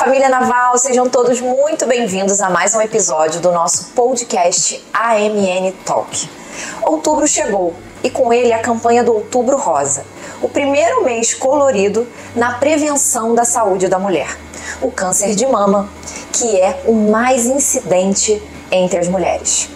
família Naval, sejam todos muito bem-vindos a mais um episódio do nosso podcast AMN Talk. Outubro chegou e com ele a campanha do Outubro Rosa, o primeiro mês colorido na prevenção da saúde da mulher, o câncer de mama, que é o mais incidente entre as mulheres.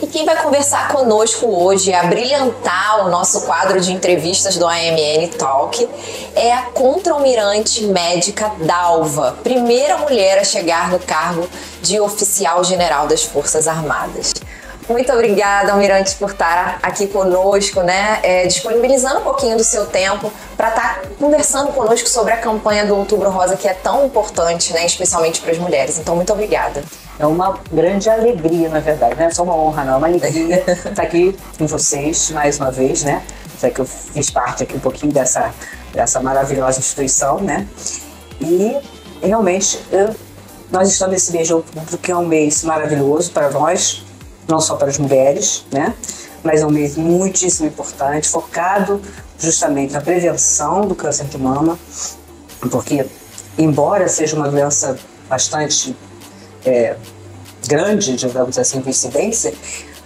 E quem vai conversar conosco hoje, a brilhantar o nosso quadro de entrevistas do AMN Talk, é a contra-almirante médica Dalva, primeira mulher a chegar no cargo de oficial-general das Forças Armadas. Muito obrigada, almirante, por estar aqui conosco, disponibilizando um pouquinho do seu tempo para estar conversando conosco sobre a campanha do Outubro Rosa, que é tão importante, especialmente para as mulheres. Então, muito obrigada. É uma grande alegria, na verdade, não é só uma honra, não, é uma alegria estar aqui com vocês mais uma vez, já que eu fiz parte aqui um pouquinho dessa maravilhosa instituição, E realmente nós estamos nesse mês de outubro, que é um mês maravilhoso para nós, não só para as mulheres, mas é um mês muitíssimo importante, focado justamente na prevenção do câncer de mama, porque embora seja uma doença bastante grande, digamos assim, de incidência,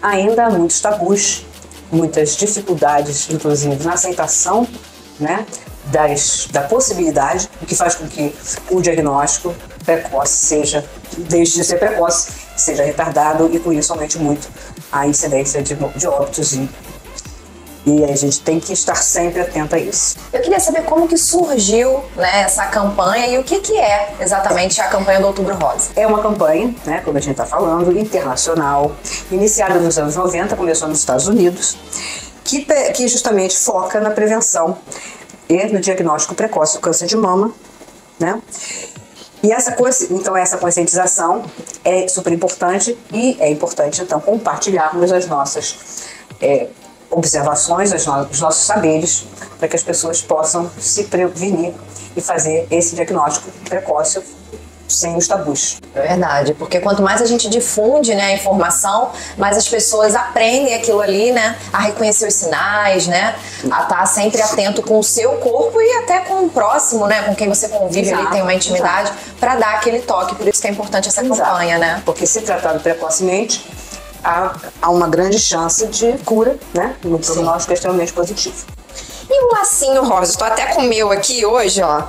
ainda há muitos tabus, muitas dificuldades, inclusive na aceitação, da possibilidade, o que faz com que o diagnóstico precoce deixe de ser precoce, seja retardado e com isso aumente muito a incidência de óbitos e a gente tem que estar sempre atento a isso. Eu queria saber como que surgiu essa campanha e o que é exatamente a campanha do Outubro Rosa. É uma campanha, como a gente está falando, internacional, iniciada nos anos 90, começou nos Estados Unidos, que justamente foca na prevenção e no diagnóstico precoce do câncer de mama, E essa conscientização é super importante e é importante, então, compartilharmos as nossas observações, os nossos saberes, para que as pessoas possam se prevenir e fazer esse diagnóstico precoce sem os tabus. É verdade, porque quanto mais a gente difunde a informação, mais as pessoas aprendem aquilo ali, a reconhecer os sinais, a estar sempre atento com o seu corpo e até com o próximo, com quem você convive ali, tem uma intimidade, para dar aquele toque. Por isso que é importante essa campanha, Porque se tratado precocemente, há uma grande chance de cura, no prognóstico extremamente positivo. E o lacinho rosa? Estou até com o meu aqui hoje, ó.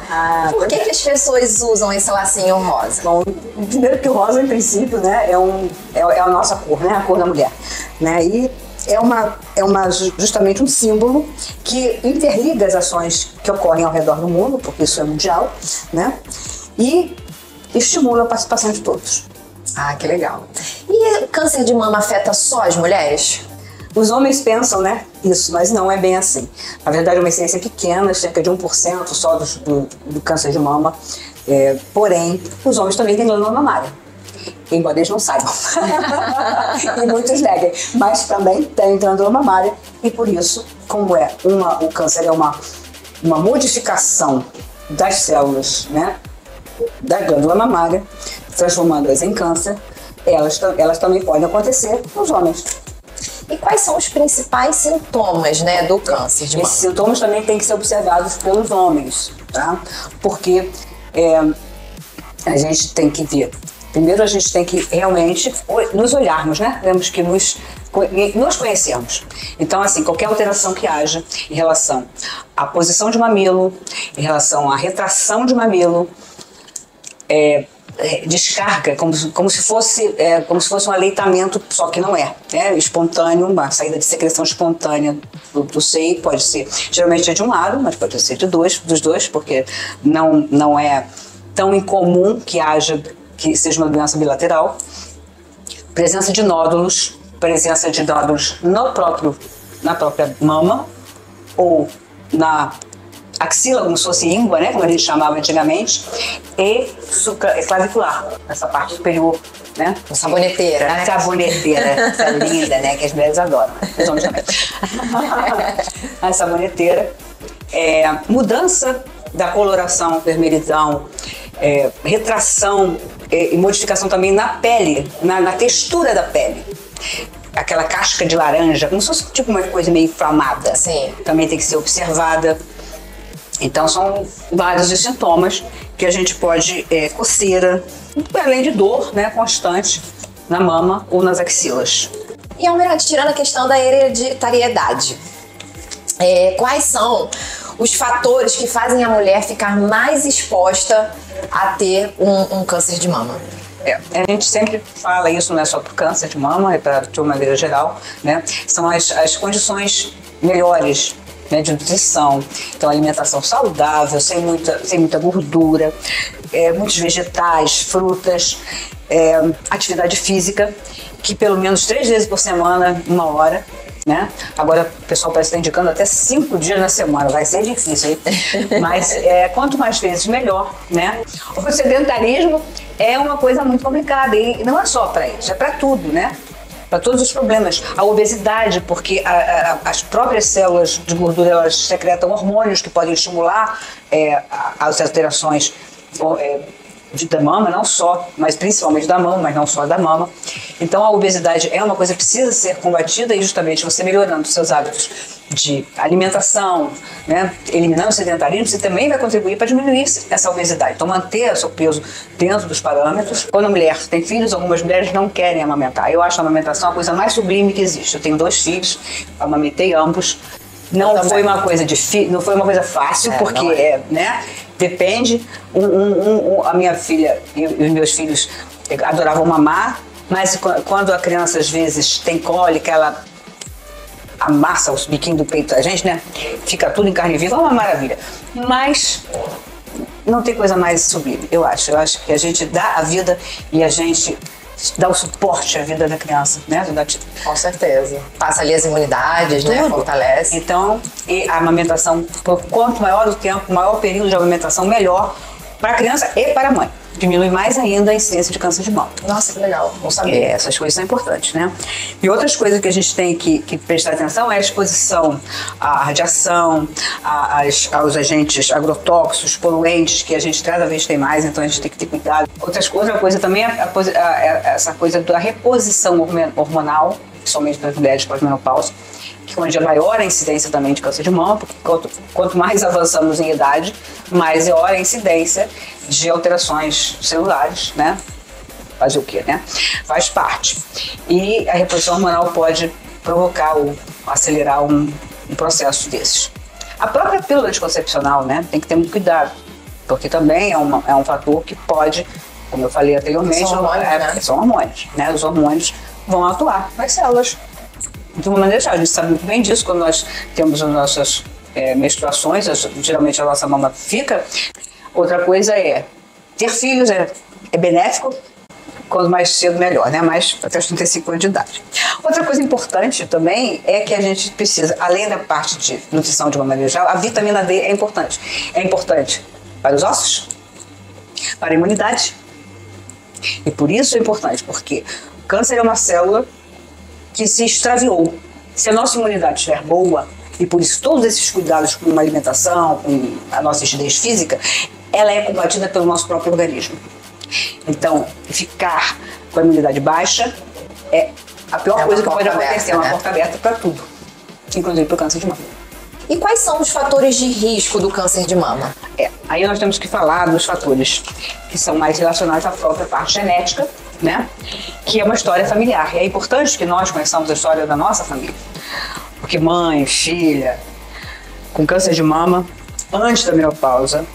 Por que as pessoas usam esse lacinho rosa? Bom, primeiro que o rosa, em princípio, é a nossa cor, a cor da mulher. E é justamente um símbolo que interliga as ações que ocorrem ao redor do mundo, porque isso é mundial, e estimula a participação de todos. Ah, que legal. E o câncer de mama afeta só as mulheres? Os homens pensam, isso, mas não é bem assim. Na verdade, é uma incidência pequena, cerca de 1% só do câncer de mama. Porém, os homens também têm glândula mamária, embora eles não saibam. E muitos neguem, mas também têm glândula mamária. E por isso, como o câncer é uma modificação das células, da glândula mamária, transformando-as em câncer, elas também podem acontecer nos homens. E quais são os principais sintomas, do câncer de mama? Esses sintomas também têm que ser observados pelos homens, Porque a gente tem que ver. Primeiro a gente tem que realmente nos olharmos, Temos que nos conhecermos. Então, assim, qualquer alteração que haja em relação à posição de mamilo, em relação à retração de mamilo, descarga, como se fosse um aleitamento, só que não é espontâneo, uma saída de secreção espontânea do seio, pode ser, geralmente é de um lado, mas pode ser dos dois, porque não é tão incomum que seja uma doença bilateral. Presença de nódulos na própria mama ou na axila, como se fosse íngua, como a gente chamava antigamente, e clavicular, essa parte superior, A saboneteira, A saboneteira, essa linda, que as mulheres adoram, os homens também. A saboneteira, mudança da coloração, vermelhidão, retração e modificação também na pele, na textura da pele. Aquela casca de laranja, como se fosse tipo uma coisa meio inflamada. Sim. Também tem que ser observada. Então são vários os sintomas que a gente pode, coceira, além de dor, né, constante na mama ou nas axilas. E, Almirante, tirando a questão da hereditariedade, quais são os fatores que fazem a mulher ficar mais exposta a ter um câncer de mama? A gente sempre fala isso, não é só para o câncer de mama, é para de uma maneira geral, né? São as condições melhores, né, de nutrição. Então, alimentação saudável, sem muita gordura, muitos vegetais, frutas, atividade física, que pelo menos 3 vezes por semana, 1 hora, né? Agora o pessoal parece estar indicando até 5 dias na semana, vai ser difícil, hein? Mas quanto mais vezes, melhor, né? O sedentarismo é uma coisa muito complicada e não é só para isso, é para tudo, né? Para todos os problemas. A obesidade, porque as próprias células de gordura, elas secretam hormônios que podem estimular as alterações da mama, não só, mas principalmente da mama, mas não só da mama. Então a obesidade é uma coisa que precisa ser combatida e justamente você melhorando seus hábitos de alimentação, né, eliminando o sedentarismo, você também vai contribuir para diminuir essa obesidade. Então manter o seu peso dentro dos parâmetros. Quando a mulher tem filhos, algumas mulheres não querem amamentar. Eu acho a amamentação a coisa mais sublime que existe. Eu tenho 2 filhos, amamentei ambos. Não foi uma coisa difícil, não foi uma coisa fácil, porque né, depende. A minha filha e os meus filhos adoravam mamar, mas quando a criança às vezes tem cólica, ela amassa os biquinhos do peito da gente, né? Fica tudo em carne viva, é uma maravilha. Mas não tem coisa mais sublime, eu acho. Eu acho que a gente dá a vida e a gente dá o suporte à vida da criança, né? Com certeza. Passa ali as imunidades, né? Fortalece. Então, e a amamentação, quanto maior o tempo, maior o período de amamentação, melhor para a criança e para a mãe. Diminui mais ainda a incidência de câncer de mama. Nossa, que legal. Não sabia. Essas coisas são importantes, né? E outras coisas que a gente tem que prestar atenção é a exposição à radiação, aos agentes agrotóxicos, poluentes, que a gente cada vez tem mais, então a gente tem que ter cuidado. Outra coisa também é essa coisa da reposição hormonal, principalmente das mulheres pós-menopausa, que onde é maior a incidência também de câncer de mama, porque quanto mais avançamos em idade, maior a incidência de alterações celulares, né? Fazer o quê, né? Faz parte. E a reposição hormonal pode provocar ou acelerar um processo desses. A própria pílula anticoncepcional, né? Tem que ter muito cuidado, porque também é um fator que pode, como eu falei anteriormente, são hormônios, né? Os hormônios vão atuar nas células. De uma maneira geral, a gente sabe muito bem disso quando nós temos as nossas menstruações, geralmente a nossa mama fica. Outra coisa é ter filhos, é benéfico, quanto mais cedo melhor, né? Mais até os 35 anos de idade. Outra coisa importante também é que a gente precisa, além da parte de nutrição de uma maneira geral, a vitamina D é importante. É importante para os ossos, para a imunidade. E por isso é importante, porque o câncer é uma célula que se extraviou. Se a nossa imunidade estiver boa, e por isso todos esses cuidados com uma alimentação, com a nossa rigidez física, ela é combatida pelo nosso próprio organismo. Então, ficar com a imunidade baixa é a pior coisa que pode acontecer, é uma porta aberta para tudo, inclusive para o câncer de mama. E quais são os fatores de risco do câncer de mama? Aí nós temos que falar dos fatores que são mais relacionados à própria parte genética, né? Que é uma história familiar. E é importante que nós conheçamos a história da nossa família. Porque mãe, filha, com câncer de mama, antes da menopausa,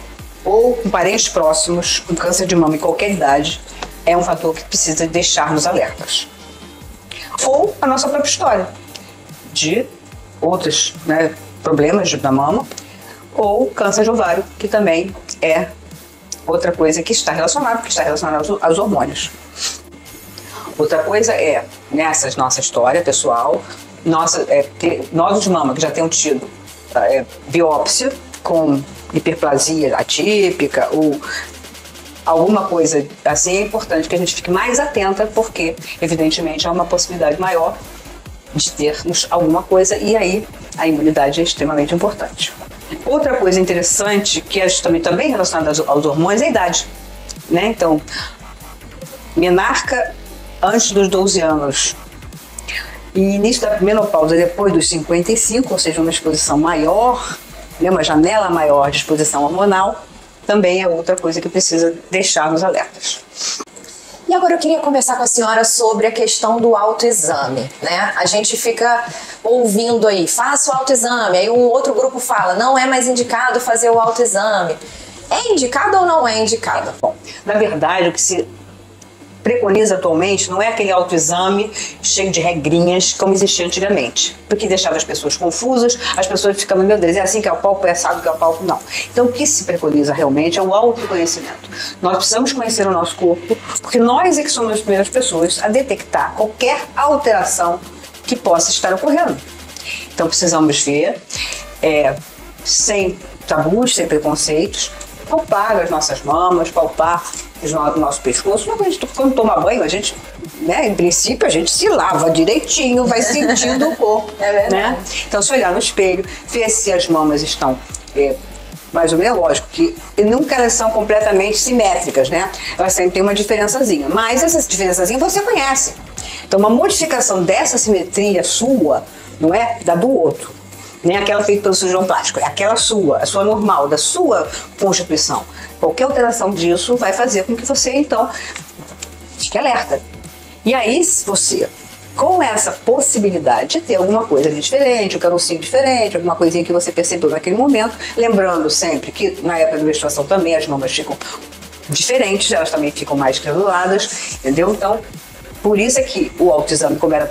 ou com parentes próximos, com câncer de mama em qualquer idade, é um fator que precisa deixar-nos alertas. Ou a nossa própria história, de outros, né, problemas da mama, ou câncer de ovário, que também é outra coisa que está relacionada aos hormônios. Outra coisa é, nessa nossa história pessoal, nódulos de mama que já tenham tido biópsia com hiperplasia atípica ou alguma coisa assim, é importante que a gente fique mais atenta, porque evidentemente há uma possibilidade maior de termos alguma coisa, e aí a imunidade é extremamente importante. Outra coisa interessante, que é justamente também relacionada aos hormônios, é a idade, né? Então, menarca antes dos 12 anos e início da menopausa depois dos 55, ou seja, uma exposição maior, né, uma janela maior de exposição hormonal, também é outra coisa que precisa deixar nos alertas. E agora eu queria conversar com a senhora sobre a questão do autoexame, né? A gente fica ouvindo aí, faça o autoexame, aí um outro grupo fala, não é mais indicado fazer o autoexame. É indicado ou não é indicado? Bom, na verdade, o que se preconiza atualmente não é aquele autoexame cheio de regrinhas como existia antigamente, porque deixava as pessoas confusas, as pessoas ficando, meu Deus, é assim que é o palco, é assado que é o palco, não. Então o que se preconiza realmente é o autoconhecimento. Nós precisamos conhecer o nosso corpo, porque nós é que somos as primeiras pessoas a detectar qualquer alteração que possa estar ocorrendo. Então precisamos ver, sem tabus, sem preconceitos, palpar as nossas mamas, palpar o nosso pescoço. Quando toma banho, a gente, né, em princípio, a gente se lava direitinho, vai sentindo o corpo. É verdade. Né? Então, se olhar no espelho, ver se as mamas estão mais ou menos, lógico que nunca elas são completamente simétricas, né? Elas sempre têm uma diferençazinha, mas essa diferençazinha você conhece. Então, uma modificação dessa simetria sua, não é da do outro. Nem aquela feita pelo cirurgião plástico, é aquela sua, a sua normal, da sua constituição. Qualquer alteração disso vai fazer com que você, então, fique alerta. E aí, se você, com essa possibilidade de ter alguma coisa ali diferente, um carocinho diferente, alguma coisinha que você percebeu naquele momento, lembrando sempre que na época da menstruação também as mamas ficam diferentes, elas também ficam mais granuladas, entendeu? Então, por isso é que o autoexame, como era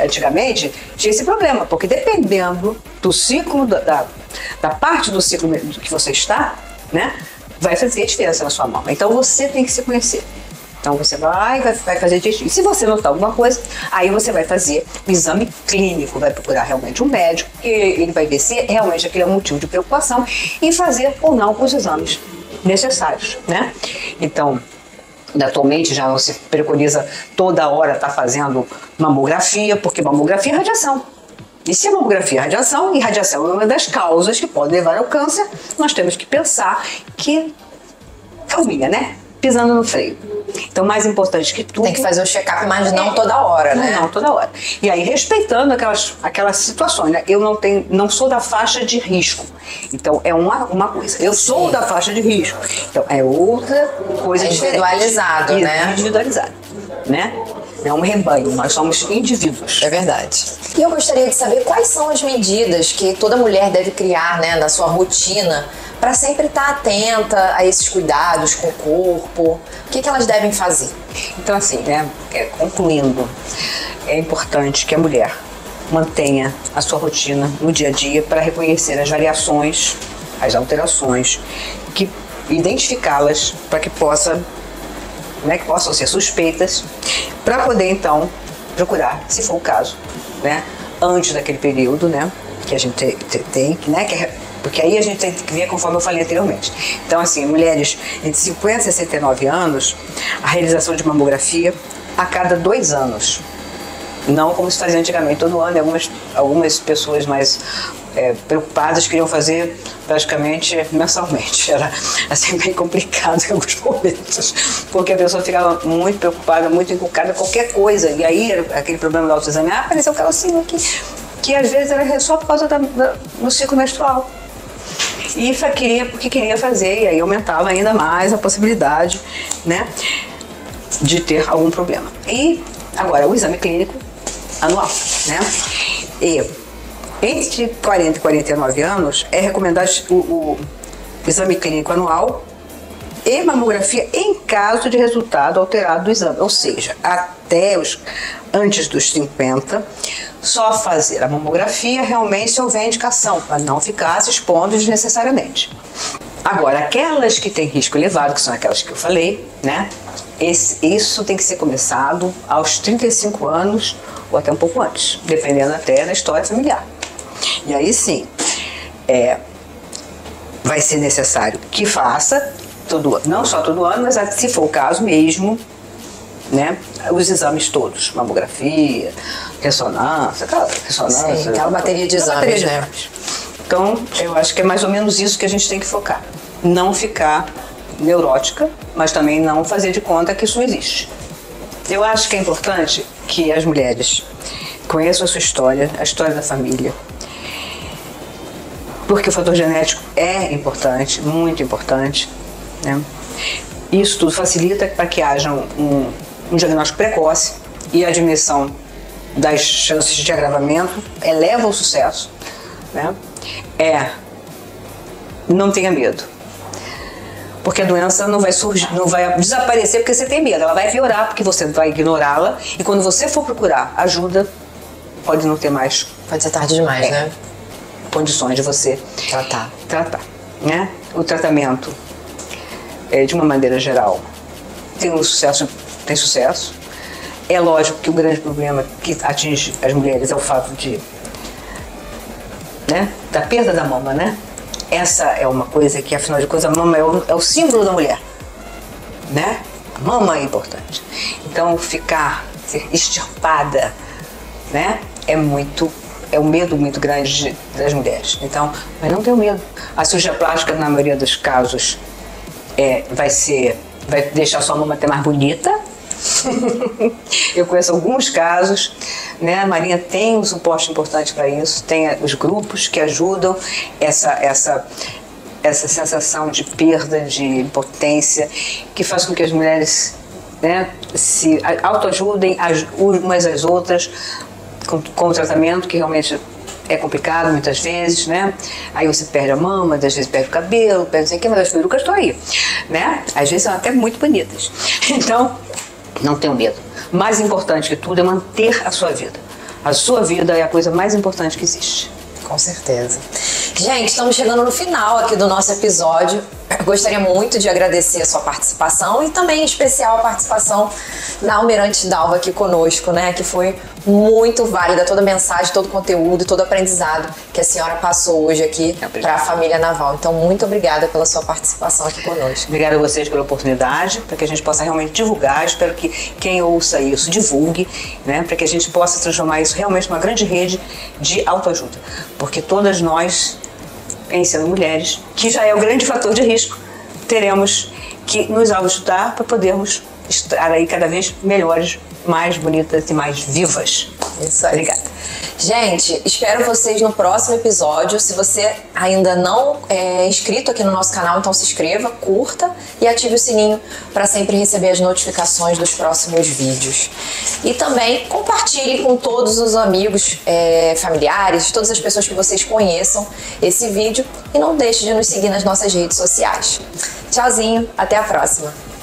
antigamente, tinha esse problema, porque dependendo do ciclo, da parte do ciclo que você está, né, vai fazer diferença na sua mama. Então você tem que se conhecer. Então você vai fazer direitinho. Se você notar alguma coisa, aí você vai fazer um exame clínico, vai procurar realmente um médico, e ele vai ver se realmente aquele é um motivo de preocupação e fazer ou não os exames necessários, né? Então, atualmente já não se preconiza toda hora estar fazendo mamografia, porque mamografia é radiação. E se a mamografia é radiação, e radiação é uma das causas que pode levar ao câncer, nós temos que pensar que calminha, né? Pisando no freio. Então, mais importante que tudo... Tem que fazer o check-up, mas não toda hora, né? Não toda hora. E aí, respeitando aquelas situações, né? Eu não sou da faixa de risco. Então, é uma coisa. Eu sou da faixa de risco. Então, é outra coisa diferente. Individualizado, né? Individualizado, né? É um rebanho, nós somos indivíduos. É verdade. E eu gostaria de saber quais são as medidas que toda mulher deve criar, né, na sua rotina para sempre estar atenta a esses cuidados com o corpo. O que elas devem fazer? Então, assim, né, concluindo, é importante que a mulher mantenha a sua rotina no dia a dia para reconhecer as variações, as alterações, que identificá-las para que possam ser suspeitas, para poder então procurar, se for o caso, né, antes daquele período, né, que a gente tem, né, porque aí a gente tem que ver conforme eu falei anteriormente. Então, assim, mulheres entre 50 e 69 anos, a realização de mamografia a cada 2 anos. Não como se fazia antigamente, todo ano. Algumas pessoas mais preocupadas queriam fazer praticamente mensalmente. Era assim, bem complicado em alguns momentos, porque a pessoa ficava muito preocupada, muito encucada, qualquer coisa. E aí, aquele problema do autoexame, apareceu um carocinho aqui, que às vezes era só por causa do ciclo menstrual. E porque queria fazer, e aí aumentava ainda mais a possibilidade, né, de ter algum problema. E agora, o exame clínico anual, né? E entre 40 e 49 anos é recomendado o exame clínico anual e mamografia em caso de resultado alterado do exame. Ou seja, antes dos 50, só fazer a mamografia realmente se houver indicação, para não ficar se expondo desnecessariamente. Agora, aquelas que têm risco elevado, que são aquelas que eu falei, né? Isso tem que ser começado aos 35 anos ou até um pouco antes, dependendo até da história familiar. E aí sim, vai ser necessário que faça todo ano, não só todo ano, mas se for o caso mesmo, né, os exames todos, mamografia, ressonância, Sim, aquela bateria de exames, né? Então, eu acho que é mais ou menos isso que a gente tem que focar. Não ficar neurótica, mas também não fazer de conta que isso não existe. Eu acho que é importante que as mulheres conheçam a sua história, a história da família, porque o fator genético é importante, muito importante, né? Isso tudo facilita para que haja um diagnóstico precoce e a diminuição das chances de agravamento, eleva o sucesso, né? Não tenha medo. Porque a doença não vai surgir, não vai desaparecer porque você tem medo, ela vai piorar porque você vai ignorá-la e quando você for procurar ajuda, pode não ter mais. Pode ser tarde demais, né? Condições de você Tratar, né? O tratamento, de uma maneira geral, tem sucesso. É lógico que o grande problema que atinge as mulheres é o fato da perda da mama, né? Essa é uma coisa que, afinal de contas, a mama é o símbolo da mulher, né? A mama é importante. Então, ser extirpada, né? É um medo muito grande das mulheres. Então, mas não tenham medo. A cirurgia plástica, na maioria dos casos, vai deixar sua mama até mais bonita. Eu conheço alguns casos, né? A Marinha tem um suporte importante para isso, tem os grupos que ajudam essa sensação de perda, de impotência, que faz com que as mulheres, né, se autoajudem umas às outras com o tratamento, que realmente é complicado muitas vezes, né? Aí você perde a mama, às vezes perde o cabelo, perde não sei o que, mas as perucas estão aí, né? Às vezes são até muito bonitas. Então, não tenham medo. Mais importante que tudo é manter a sua vida. A sua vida é a coisa mais importante que existe. Com certeza. Gente, estamos chegando no final aqui do nosso episódio. Eu gostaria muito de agradecer a sua participação e também, em especial, a participação da Almirante Dalva aqui conosco, né? Que foi muito válida, toda a mensagem, todo o conteúdo, todo o aprendizado que a senhora passou hoje aqui para a família naval. Então, muito obrigada pela sua participação aqui conosco. Obrigada a vocês pela oportunidade, para que a gente possa realmente divulgar. Espero que quem ouça isso divulgue, né? Para que a gente possa transformar isso realmente numa grande rede de autoajuda. Porque todas nós, em sendo mulheres, que já é o grande fator de risco, teremos que nos ajudar para podermos estar aí cada vez melhores, mais bonitas e mais vivas. Isso aí. Obrigada. Gente, espero vocês no próximo episódio. Se você ainda não é inscrito aqui no nosso canal, então se inscreva, curta e ative o sininho para sempre receber as notificações dos próximos vídeos. E também compartilhe com todos os amigos, familiares, todas as pessoas que vocês conheçam esse vídeo e não deixe de nos seguir nas nossas redes sociais. Tchauzinho, até a próxima!